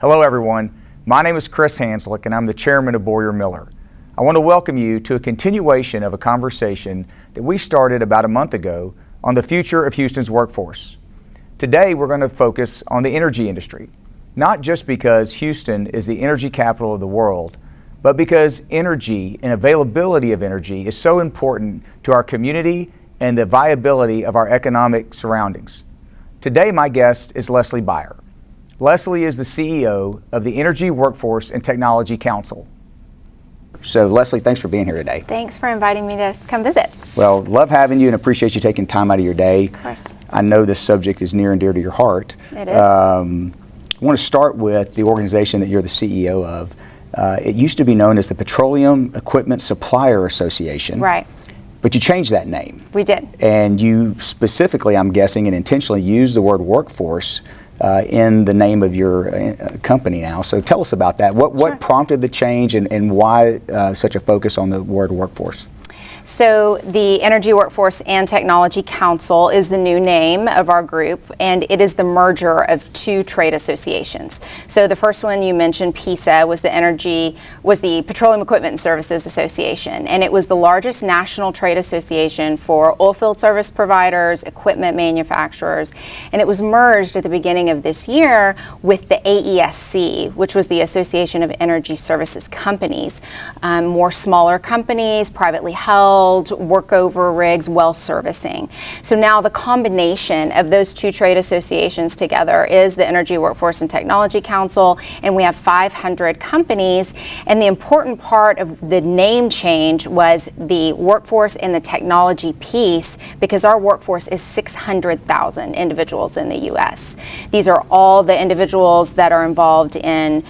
Hello everyone, my name is Chris Hanslik and I'm the chairman of BoyarMiller. I want to welcome you to a continuation of a conversation that we started about a month ago on the future of Houston's workforce. Today we're going to focus on the energy industry, not just because Houston is the energy capital of the world, but because energy and availability of energy is so important to our community and the viability of our economic surroundings. Today my guest is Leslie Beyer. Leslie is the CEO of the Energy Workforce and Technology Council. So Leslie, thanks for being here today. Thanks for inviting me to come visit. Well, love having you and appreciate you taking time out of your day. Of course. I know this subject is near and dear to your heart. It is. I want to start with the organization that you're the CEO of. It used to be known as the Petroleum Equipment Supplier Association. Right. But you changed that name. We did. And you specifically, I'm guessing, and intentionally used the word workforce in the name of your company now. So tell us about that. What prompted the change and why such a focus on the word workforce? So the Energy Workforce and Technology Council is the new name of our group, and it is the merger of two trade associations. So the first one you mentioned, PESA, was the Petroleum Equipment and Services Association, and it was the largest national trade association for oilfield service providers, equipment manufacturers, and it was merged at the beginning of this year with the AESC, which was the Association of Energy Services Companies, more smaller companies, privately held, workover rigs, well servicing. So now the combination of those two trade associations together is the Energy Workforce and Technology Council, and we have 500 companies. And the important part of the name change was the workforce and the technology piece, because our workforce is 600,000 individuals in the U.S. These are all the individuals that are involved in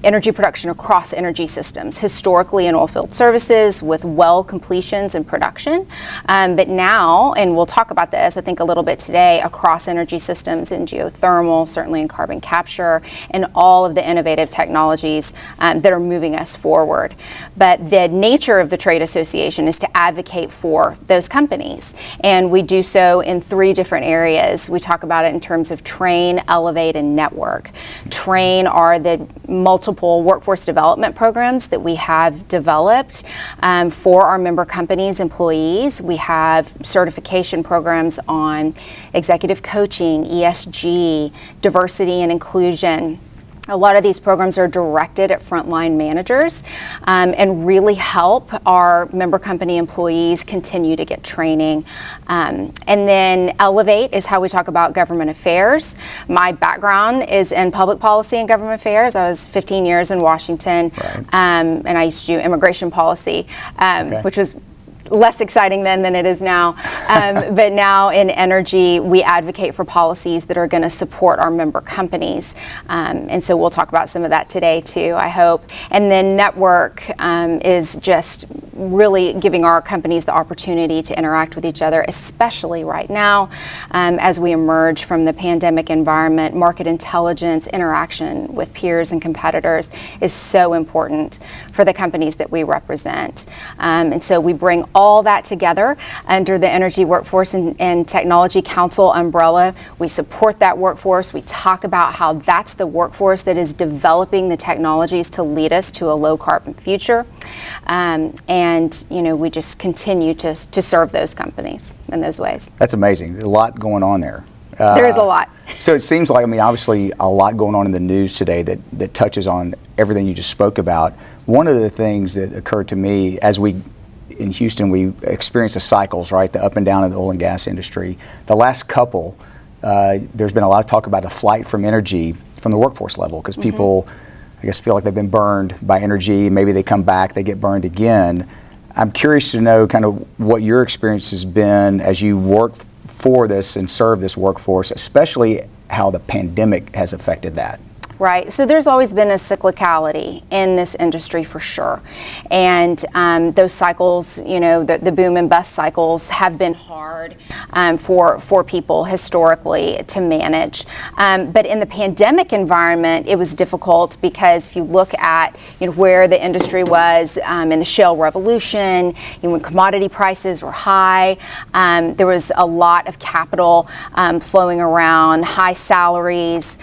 energy production across energy systems, historically in oilfield services with well completions and production, but now, and we'll talk about this I think a little bit today, across energy systems in geothermal, certainly in carbon capture, and all of the innovative technologies that are moving us forward. But the nature of the trade association is to advocate for those companies, and we do so in three different areas. We talk about it in terms of train, elevate, and network. Train are the multiple workforce development programs that we have developed for our member companies' employees. We have certification programs on executive coaching, ESG, diversity and inclusion. A lot of these programs are directed at frontline managers and really help our member company employees continue to get training. And then Elevate is how we talk about government affairs. My background is in public policy and government affairs. I was 15 years in Washington, and I used to do immigration policy, which was less exciting then than it is now. But now in energy, we advocate for policies that are going to support our member companies. And so we'll talk about some of that today too, I hope. And then network is just really giving our companies the opportunity to interact with each other, especially right now as we emerge from the pandemic environment. Market intelligence, interaction with peers and competitors is so important for the companies that we represent. And so we bring all that together under the Energy Workforce and Technology Council umbrella. We support that workforce. We talk about how that's the workforce that is developing the technologies to lead us to a low carbon future. And we just continue to serve those companies in those ways. That's amazing. A lot going on there. There is a lot. So it seems like, obviously a lot going on in the news today that touches on everything you just spoke about. One of the things that occurred to me as in Houston, we experience the cycles, right? The up and down of the oil and gas industry. The last couple, there's been a lot of talk about a flight from energy from the workforce level, because people, I guess, feel like they've been burned by energy. Maybe they come back, they get burned again. I'm curious to know kind of what your experience has been as you work for this and serve this workforce, especially how the pandemic has affected that. Right. So there's always been a cyclicality in this industry for sure. And those cycles, the boom and bust cycles have been hard for people historically to manage. But in the pandemic environment, it was difficult because if you look at where the industry was in the shale revolution, when commodity prices were high, there was a lot of capital flowing around, high salaries,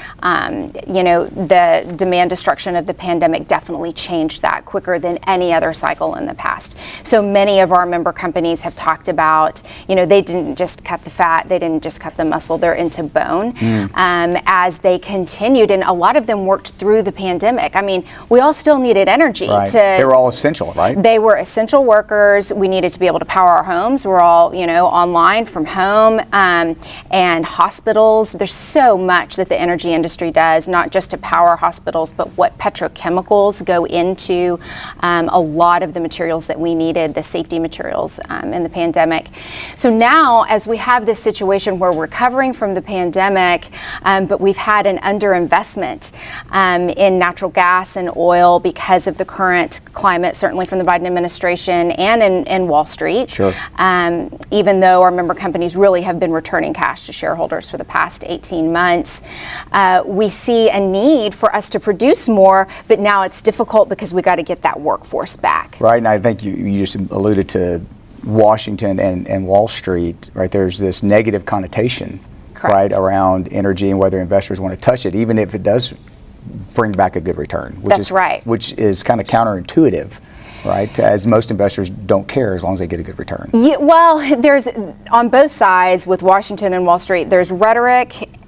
the demand destruction of the pandemic definitely changed that quicker than any other cycle in the past. So many of our member companies have talked about, they didn't just cut the fat, they didn't just cut the muscle, they're into bone as they continued, and a lot of them worked through the pandemic. I mean, we all still needed energy. Right. They were all essential, right? They were essential workers. We needed to be able to power our homes. We're all, online from home, and hospitals. There's so much that the energy industry does, not just to power hospitals, but what petrochemicals go into a lot of the materials that we needed, the safety materials in the pandemic. So now, as we have this situation where we're recovering from the pandemic, but we've had an underinvestment in natural gas and oil because of the current climate, certainly from the Biden administration and in Wall Street. Sure. Even though our member companies really have been returning cash to shareholders for the past 18 months, we see a need for us to produce more, but now it's difficult because we got to get that workforce back. Right, and I think you just alluded to Washington and Wall Street, right? There's this negative connotation, Correct. Right, around energy and whether investors want to touch it, even if it does bring back a good return. That's right. Which is kind of counterintuitive, right? As most investors don't care as long as they get a good return. Yeah, well, there's on both sides with Washington and Wall Street, there's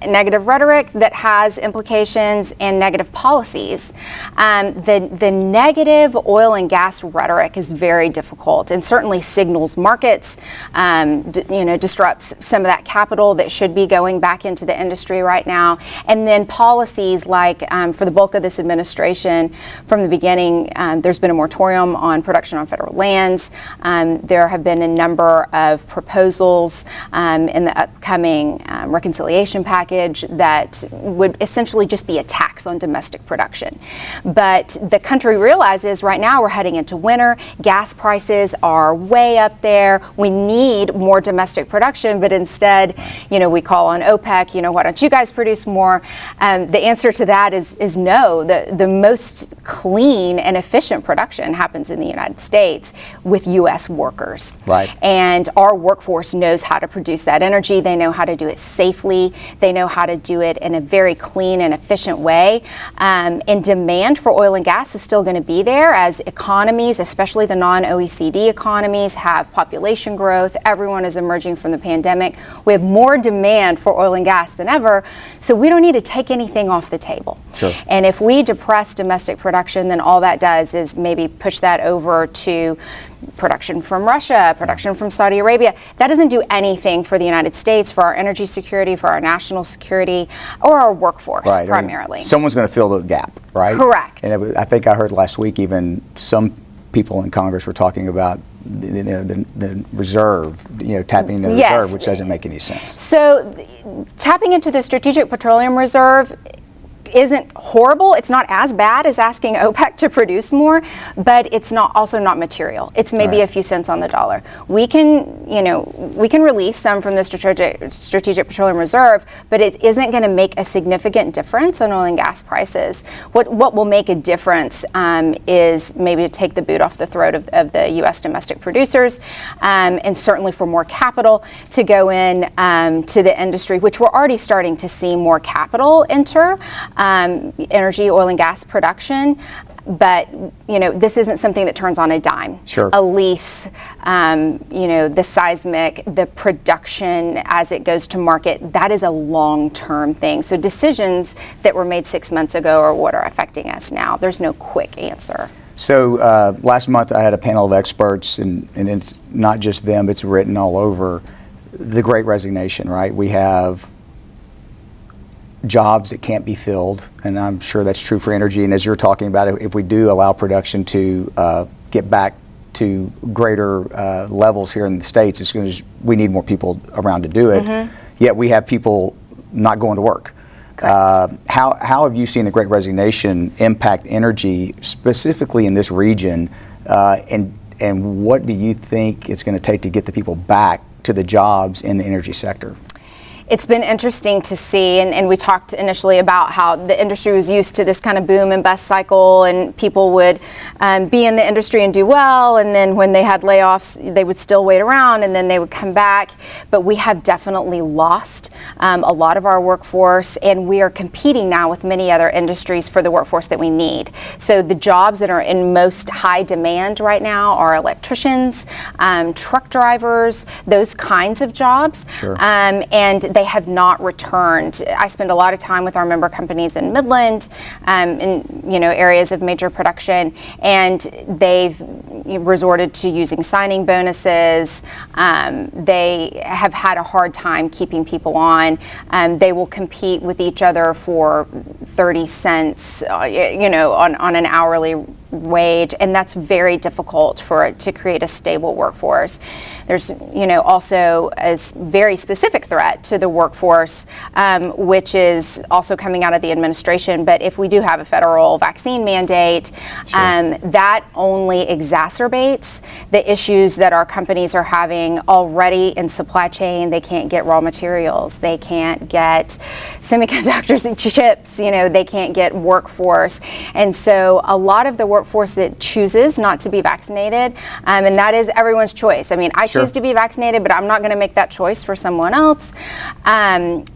negative rhetoric that has implications and negative policies. The negative oil and gas rhetoric is very difficult and certainly signals markets, disrupts some of that capital that should be going back into the industry right now. And then policies like for the bulk of this administration, from the beginning, there's been a moratorium on production on federal lands. There have been a number of proposals in the upcoming reconciliation package that would essentially just be a tax on domestic production. But the country realizes right now we're heading into winter, gas prices are way up there, we need more domestic production, but instead, we call on OPEC, why don't you guys produce more? The answer to that is no. The most clean and efficient production happens in the United States with U.S. workers. Right. And our workforce knows how to produce that energy. They know how to do it safely. They know how to do it in a very clean and efficient way. And demand for oil and gas is still going to be there as economies, especially the non-OECD economies, have population growth. Everyone is emerging from the pandemic. We have more demand for oil and gas than ever, so we don't need to take anything off the table. Sure. And if we depress domestic production, then all that does is maybe push that over to production from Russia, production from Saudi Arabia. That doesn't do anything for the United States, for our energy security, for our national security, or our workforce, right. primarily. I mean, someone's going to fill the gap, right? Correct. And I think I heard last week even some people in Congress were talking about the reserve, tapping into the reserve, which doesn't make any sense. So tapping into the Strategic Petroleum Reserve isn't horrible. It's not as bad as asking OPEC to produce more, but it's also not material. It's maybe a few cents on the dollar. We can release some from the Strategic Petroleum Reserve, but it isn't going to make a significant difference on oil and gas prices. What will make a difference is maybe to take the boot off the throat of the U.S. domestic producers, and certainly for more capital to go in to the industry, which we're already starting to see more capital enter. Energy, oil and gas production, but this isn't something that turns on a dime. Sure. A lease, the seismic, the production as it goes to market, that is a long-term thing. So decisions that were made 6 months ago are what are affecting us now. There's no quick answer. So last month I had a panel of experts, and it's not just them, it's written all over. The Great Resignation, right? We have jobs that can't be filled, and I'm sure that's true for energy. And as you're talking about it, if we do allow production to get back to greater levels here in the States, we need more people around to do it. Mm-hmm. Yet we have people not going to work. How have you seen the Great Resignation impact energy, specifically in this region, and what do you think it's going to take to get the people back to the jobs in the energy sector? It's been interesting to see, and we talked initially about how the industry was used to this kind of boom and bust cycle, and people would be in the industry and do well, and then when they had layoffs, they would still wait around, and then they would come back. But we have definitely lost a lot of our workforce, and we are competing now with many other industries for the workforce that we need. So the jobs that are in most high demand right now are electricians, truck drivers, those kinds of jobs. Sure. And they have not returned. I spend a lot of time with our member companies in Midland, in areas of major production, and they've resorted to using signing bonuses. They have had a hard time keeping people on. They will compete with each other for 30 cents, on an hourly wage, and that's very difficult for it to create a stable workforce. There's, also a very specific threat to the workforce, which is also coming out of the administration. But if we do have a federal vaccine mandate, sure. That only exacerbates the issues that our companies are having already in supply chain. They can't get raw materials. They can't get semiconductors and chips. They can't get workforce. And so a lot of the workforce that chooses not to be vaccinated, and that is everyone's choice. I mean, I Sure. choose to be vaccinated, but I'm not going to make that choice for someone else.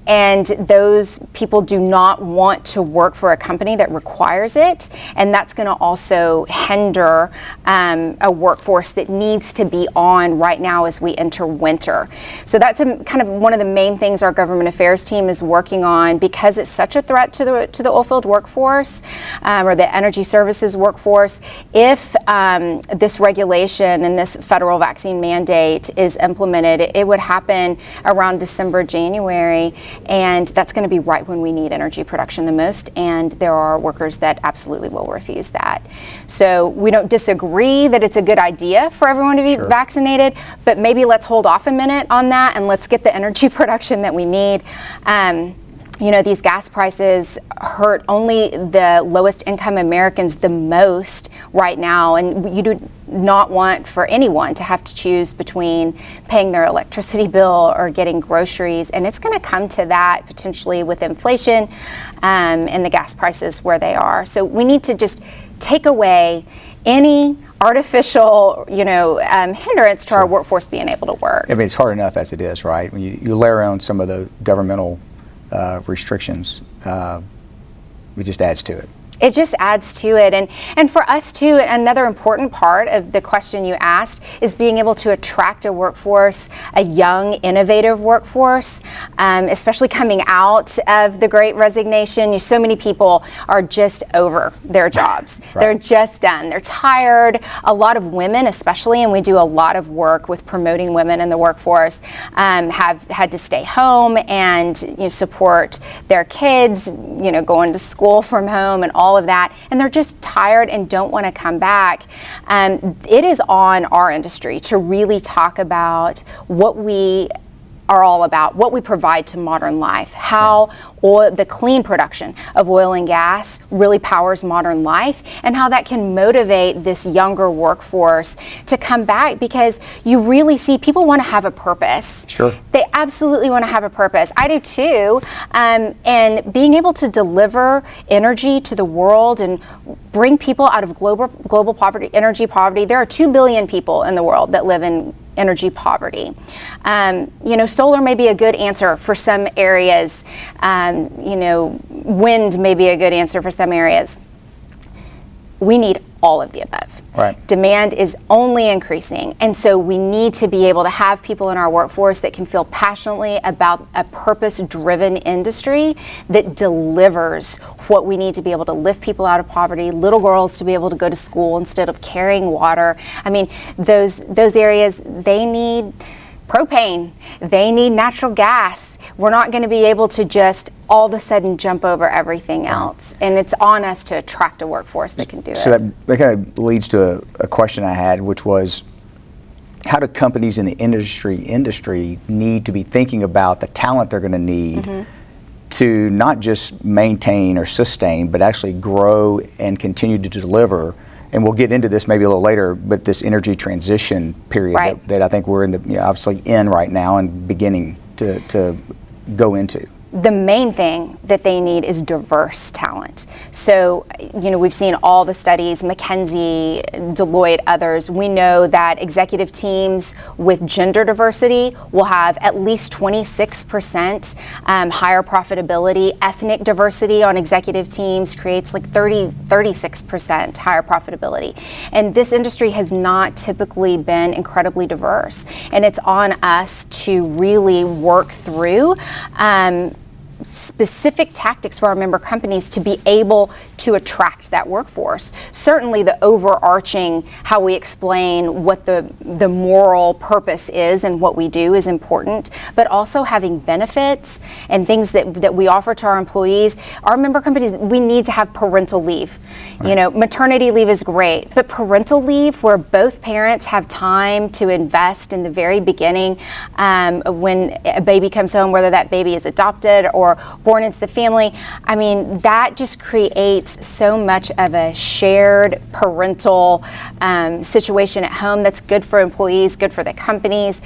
And those people do not want to work for a company that requires it, and that's going to also hinder a workforce that needs to be on right now as we enter winter. So that's kind of one of the main things our government affairs team is working on, because it's such a threat to the oilfield workforce, or the energy services workforce. If this regulation and this federal vaccine mandate is implemented, it would happen around December, January, and that's going to be right when we need energy production the most, and there are workers that absolutely will refuse that. So we don't disagree that it's a good idea for everyone to be Sure. vaccinated, but maybe let's hold off a minute on that and let's get the energy production that we need. These gas prices hurt only the lowest income Americans the most right now, and you do not want for anyone to have to choose between paying their electricity bill or getting groceries, and it's going to come to that potentially with inflation and the gas prices where they are. So we need to just take away any artificial, hindrance to our workforce being able to work. I mean, it's hard enough as it is, right? When you layer on some of the governmental restrictions, it just adds to it. It just adds to it. And for us too, another important part of the question you asked is being able to attract a workforce, a young, innovative workforce, especially coming out of the Great Resignation. So many people are just over their jobs. Right. They're just done. They're tired. A lot of women especially, and we do a lot of work with promoting women in the workforce, have had to stay home and support their kids, going to school from home and all of that, and they're just tired and don't want to come back. It is on our industry to really talk about what we are all about, what we provide to modern life, how the clean production of oil and gas really powers modern life, and how that can motivate this younger workforce to come back, because you really see people want to have a purpose. Sure. They absolutely want to have a purpose. I do too. And being able to deliver energy to the world and bring people out of global poverty, energy poverty. There are 2 billion people in the world that live in energy poverty. Solar may be a good answer for some areas. Wind may be a good answer for some areas. We need all of the above. Right. Demand is only increasing, and so we need to be able to have people in our workforce that can feel passionately about a purpose-driven industry that delivers what we need to be able to lift people out of poverty, little girls to be able to go to school instead of carrying water. I mean, those areas, they need propane, they need natural gas. We're not going to be able to just all of a sudden jump over everything else. And it's on us to attract a workforce that can do it. So that kind of leads to a question I had, which was, how do companies in the industry need to be thinking about the talent they're going to need to not just maintain or sustain, but actually grow and continue to deliver? And we'll get into this maybe a little later, but this energy transition period that I think we're in obviously in right now and beginning to go into? The main thing that they need is diverse talent. So, we've seen all the studies, McKinsey, Deloitte, others. We know that executive teams with gender diversity will have at least 26% higher profitability. Ethnic diversity on executive teams creates like 36% higher profitability. And this industry has not typically been incredibly diverse. And it's on us to really work through specific tactics for our member companies to be able to attract that workforce. Certainly the overarching, how we explain what the moral purpose is and what we do is important, but also having benefits and things that we offer to our employees. Our member companies, we need to have parental leave. Right. Maternity leave is great, but parental leave where both parents have time to invest in the very beginning when a baby comes home, whether that baby is adopted or born into the family. I mean, that just creates so much of a shared parental situation at home that's good for employees, good for the companies.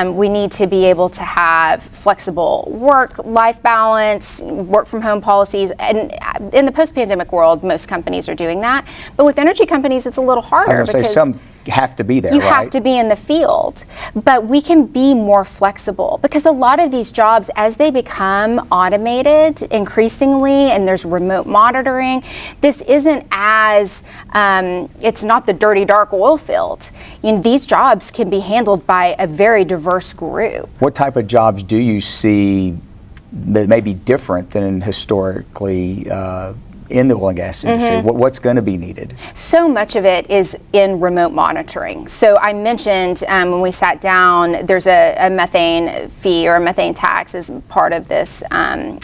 We need to be able to have flexible work-life balance, work from home policies. And in the post-pandemic world, most companies are doing that. But with energy companies, it's a little harder. I was going to say some have to be there, you have to be in the field, but we can be more flexible because a lot of these jobs, as they become automated increasingly and there's remote monitoring, this isn't as, it's not the dirty, dark oil field. These jobs can be handled by a very diverse group. What type of jobs do you see that may be different than historically in the oil and gas industry? Mm-hmm. What's going to be needed? So much of it is in remote monitoring. So I mentioned when we sat down, there's a methane fee or a methane tax as part of this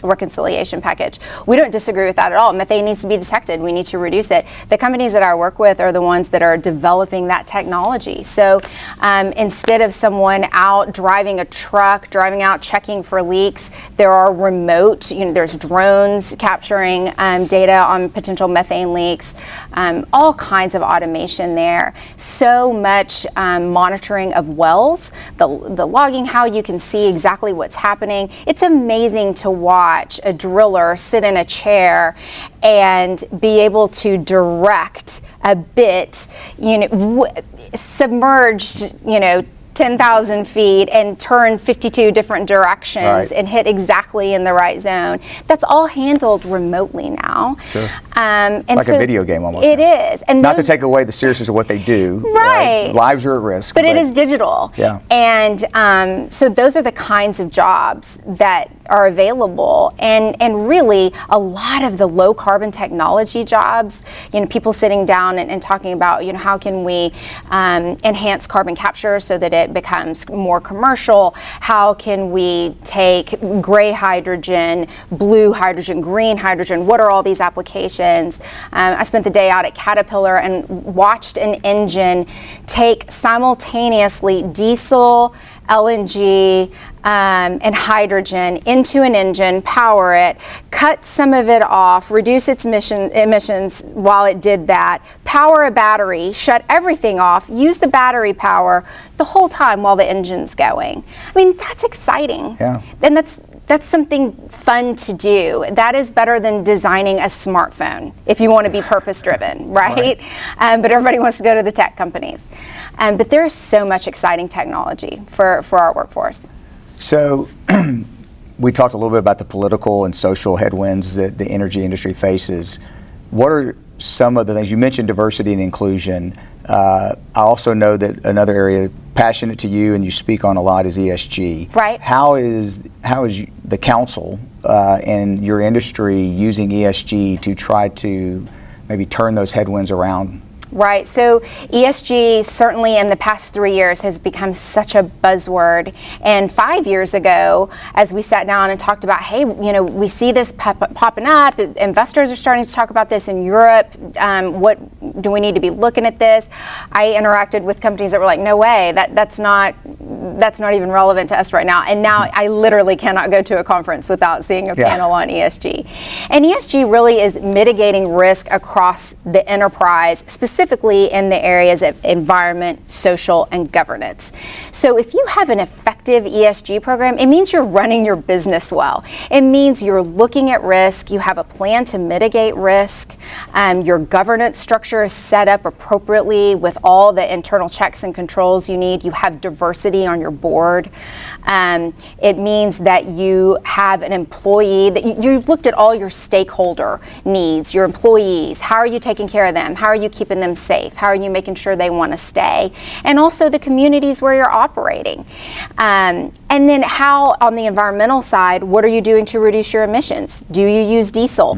reconciliation package. We don't disagree with that at all. Methane needs to be detected. We need to reduce it. The companies that I work with are the ones that are developing that technology. So instead of someone out driving a truck, driving out checking for leaks, there are remote, there's drones capturing data on potential methane leaks, all kinds of automation there. So much monitoring of wells, the logging, how you can see exactly what's happening. It's amazing to watch a driller sit in a chair and be able to direct a bit, submerged, 10,000 feet and turn 52 different directions, right, and hit exactly in the right zone. That's all handled remotely now. Sure. It's like a video game almost. It is. And not to take away the seriousness of what they do. Right. Lives are at risk. But it is digital. Yeah. And so those are the kinds of jobs that are available. And really, a lot of the low carbon technology jobs, people sitting down and talking about, how can we enhance carbon capture so that it becomes more commercial? How can we take gray hydrogen, blue hydrogen, green hydrogen? What are all these applications? I spent the day out at Caterpillar and watched an engine take simultaneously diesel, LNG, and hydrogen into an engine, power it, cut some of it off, reduce its emissions while it did that, power a battery, shut everything off, use the battery power the whole time while the engine's going. I mean, that's exciting. Yeah. And that's something fun to do. That is better than designing a smartphone if you want to be purpose-driven, right? But everybody wants to go to the tech companies. But there is so much exciting technology for our workforce. So we talked a little bit about the political and social headwinds that the energy industry faces. What are some of the things? You mentioned diversity and inclusion. I also know that another area passionate to you and you speak on a lot is ESG. Right. How is the council and your industry using ESG to try to maybe turn those headwinds around? Right. So ESG certainly in the past 3 years has become such a buzzword. And 5 years ago, as we sat down and talked about, hey, we see this popping up. Investors are starting to talk about this in Europe. What do we need to be looking at this? I interacted with companies that were like, no way, that's not even relevant to us right now. And now I literally cannot go to a conference without seeing a panel on ESG. And ESG really is mitigating risk across the enterprise, specifically specifically in the areas of environment, social, and governance. So if you have an effective ESG program, it means you're running your business well. It means you're looking at risk, you have a plan to mitigate risk, your governance structure is set up appropriately with all the internal checks and controls you need, you have diversity on your board. It means that you have an employee, that you've looked at all your stakeholder needs, your employees. How are you taking care of them? How are you keeping them safe? How are you making sure they want to stay? And also the communities where you're operating. And then how, on the environmental side, what are you doing to reduce your emissions? Do you use diesel?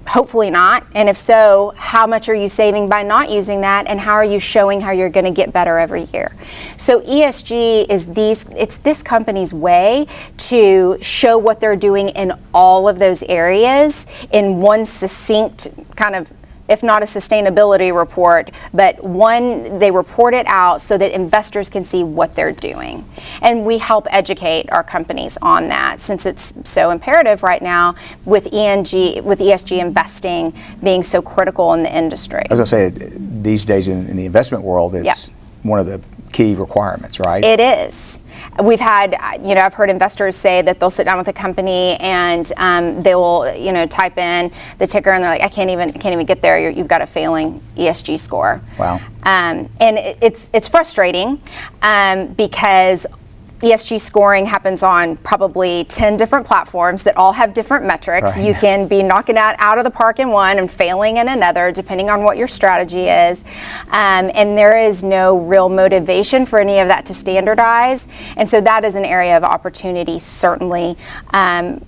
Hopefully not. And if so, how much are you saving by not using that? And how are you showing how you're going to get better every year? So ESG is it's this company's way to show what they're doing in all of those areas in one succinct kind of, if not a sustainability report, but one, they report it out so that investors can see what they're doing. And we help educate our companies on that, since it's so imperative right now with ESG investing being so critical in the industry. I was going to say, these days in the investment world, it's one of the key requirements, right? It is. We've had, I've heard investors say that they'll sit down with a company and they will, type in the ticker and they're like, I can't even get there. You've got a failing ESG score. Wow. And it's frustrating because ESG scoring happens on probably 10 different platforms that all have different metrics. Right. You can be knocking it out of the park in one and failing in another, depending on what your strategy is. And there is no real motivation for any of that to standardize. And so that is an area of opportunity, certainly,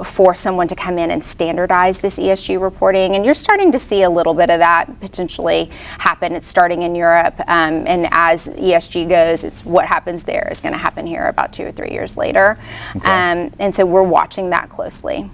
for someone to come in and standardize this ESG reporting. And you're starting to see a little bit of that potentially happen. It's starting in Europe. And as ESG goes, it's what happens there is going to happen here about 2 or 3 years later. Okay. And so we're watching that closely.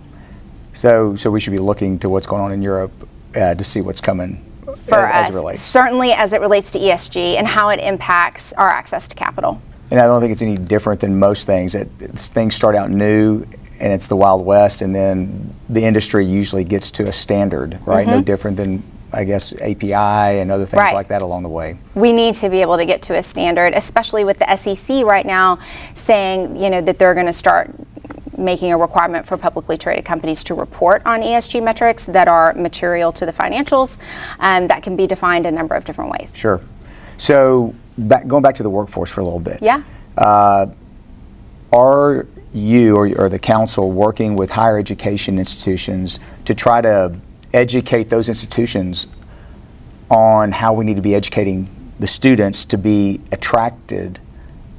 So we should be looking to what's going on in Europe to see what's coming for as us, it relates. certainly as it relates to ESG and how it impacts our access to capital. And I don't think it's any different than most things. Things start out new and it's the Wild West, and then the industry usually gets to a standard, right? No different than, I guess, API and other things like that along the way. We need to be able to get to a standard, especially with the SEC right now saying, that they're going to start making a requirement for publicly traded companies to report on ESG metrics that are material to the financials. That can be defined a number of different ways. Sure. So going back to the workforce for a little bit. Yeah. Are you or the council working with higher education institutions to try to educate those institutions on how we need to be educating the students to be attracted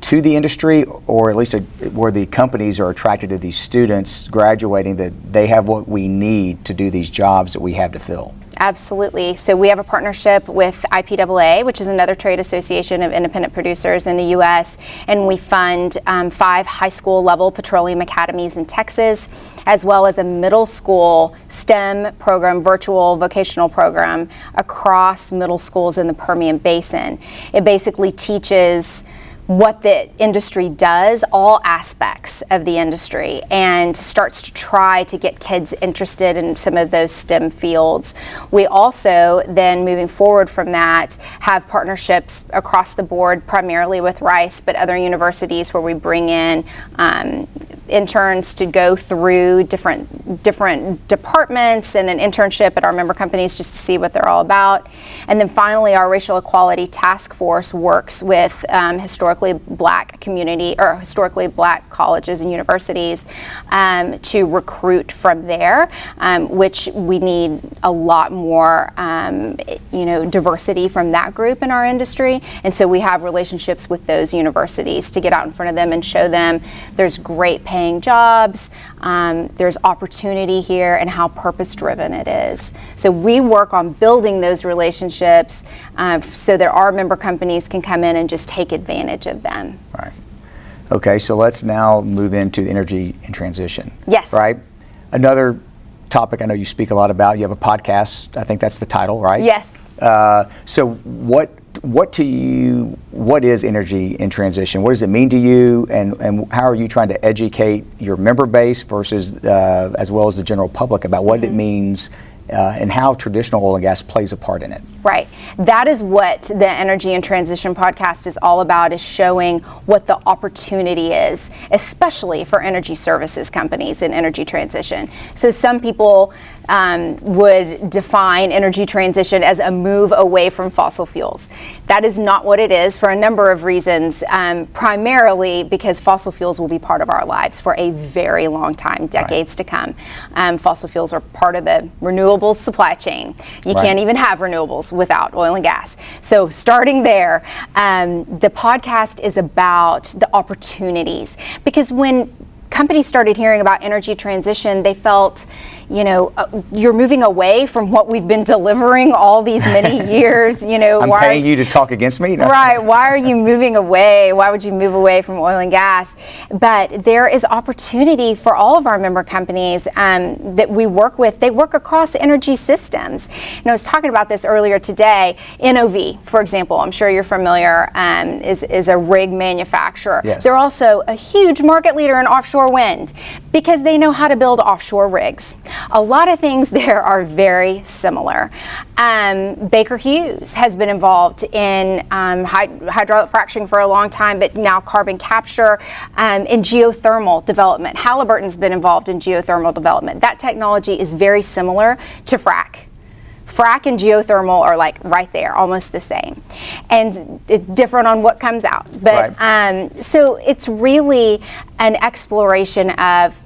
to the industry, or at least where the companies are attracted to these students graduating, that they have what we need to do these jobs that we have to fill? Absolutely. So we have a partnership with IPAA, which is another trade association of independent producers in the U.S., and we fund 5 high school level petroleum academies in Texas, as well as a middle school STEM program, virtual vocational program across middle schools in the Permian Basin. It basically teaches what the industry does, all aspects of the industry, and starts to try to get kids interested in some of those STEM fields. We also then, moving forward from that, have partnerships across the board, primarily with Rice, but other universities where we bring in interns to go through different departments and an internship at our member companies just to see what they're all about. And then finally, our racial equality task force works with historically black community or historically black colleges and universities to recruit from there, which we need a lot more diversity from that group in our industry. And so we have relationships with those universities to get out in front of them and show them there's great paying jobs, there's opportunity here, and how purpose-driven it is. So we work on building those relationships so that our member companies can come in and just take advantage of them. Right. Okay, so let's now move into energy and transition. Yes. Right? Another topic I know you speak a lot about. You have a podcast. I think that's the title, right? Yes. So what is energy in transition? What does it mean to you, and how are you trying to educate your member base versus as well as the general public about what it means and how traditional oil and gas plays a part in it. Right. That is what the Energy and Transition podcast is all about, is showing what the opportunity is, especially for energy services companies in energy transition. So some people would define energy transition as a move away from fossil fuels. That is not what it is, for a number of reasons, primarily because fossil fuels will be part of our lives for a very long time, decades to come. Fossil fuels are part of the renewables supply chain. You can't even have renewables without oil and gas. So starting there, the podcast is about the opportunities, because when companies started hearing about energy transition, they felt, you're moving away from what we've been delivering all these many years. I'm paying you to talk against me? No. Right. Why are you moving away? Why would you move away from oil and gas? But there is opportunity for all of our member companies that we work with. They work across energy systems. And I was talking about this earlier today. NOV, for example, I'm sure you're familiar, is a rig manufacturer. Yes. They're also a huge market leader in offshore wind because they know how to build offshore rigs. A lot of things there are very similar. Baker Hughes has been involved in hydraulic fracturing for a long time, but now carbon capture in geothermal development. Halliburton's been involved in geothermal development. That technology is very similar to frac. Frac and geothermal are like right there, almost the same, and it's different on what comes out. But so it's really an exploration of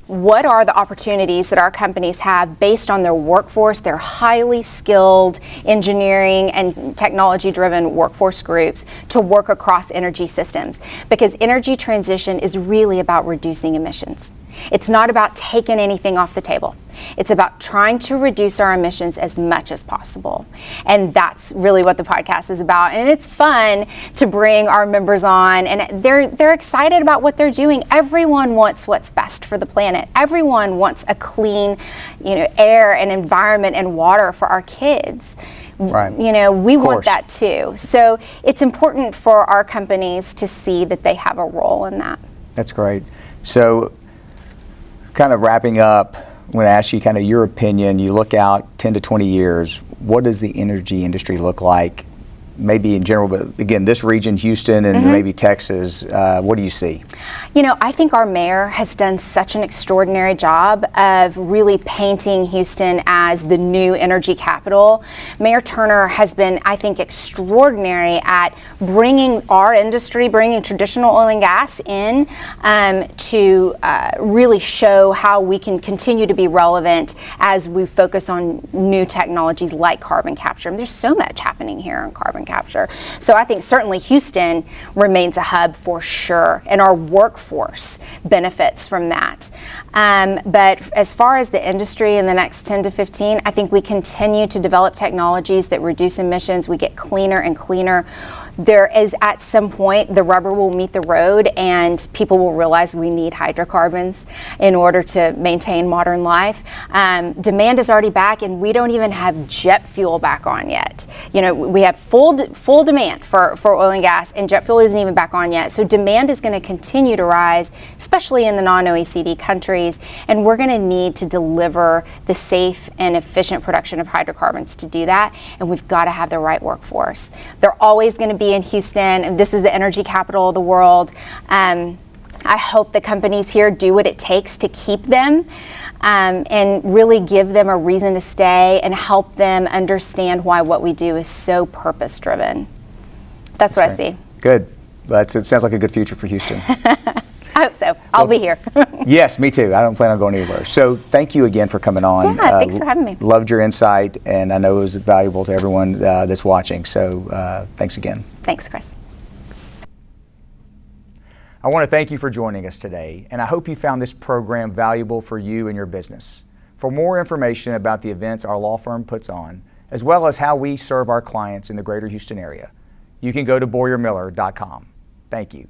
what are the opportunities that our companies have based on their workforce, their highly skilled engineering and technology-driven workforce groups to work across energy systems. Because energy transition is really about reducing emissions. It's not about taking anything off the table. It's about trying to reduce our emissions as much as possible. And that's really what the podcast is about. And it's fun to bring our members on, and they're excited about what they're doing. Everyone wants what's best for the planet. Everyone wants a clean, air and environment and water for our kids. Right. We want that too. So it's important for our companies to see that they have a role in that. That's great. So kind of wrapping up, I'm going to ask you kind of your opinion. You look out 10 to 20 years, what does the energy industry look like? Maybe in general, but again, this region, Houston and maybe Texas, what do you see? I think our mayor has done such an extraordinary job of really painting Houston as the new energy capital. Mayor Turner has been, I think, extraordinary at bringing our industry, bringing traditional oil and gas in to really show how we can continue to be relevant as we focus on new technologies like carbon capture. There's so much happening here in carbon capture. So I think certainly Houston remains a hub for sure, and our workforce benefits from that. But as far as the industry in the next 10 to 15, I think we continue to develop technologies that reduce emissions. We get cleaner and cleaner. There is, at some point, the rubber will meet the road and people will realize we need hydrocarbons in order to maintain modern life. Demand is already back, and we don't even have jet fuel back on yet. We have full demand for oil and gas, and jet fuel isn't even back on yet. So demand is going to continue to rise, especially in the non-OECD countries, and we're going to need to deliver the safe and efficient production of hydrocarbons to do that, and we've got to have the right workforce. They're always going to be in Houston, and this is the energy capital of the world. I hope the companies here do what it takes to keep them and really give them a reason to stay and help them understand why what we do is so purpose-driven. That's what great. I see. Good. It sounds like a good future for Houston. I hope so. I'll be here. Yes, me too. I don't plan on going anywhere. So thank you again for coming on. Yeah, thanks for having me. Loved your insight, and I know it was valuable to everyone that's watching. So thanks again. Thanks, Chris. I want to thank you for joining us today, and I hope you found this program valuable for you and your business. For more information about the events our law firm puts on, as well as how we serve our clients in the greater Houston area, you can go to BoyarMiller.com. Thank you.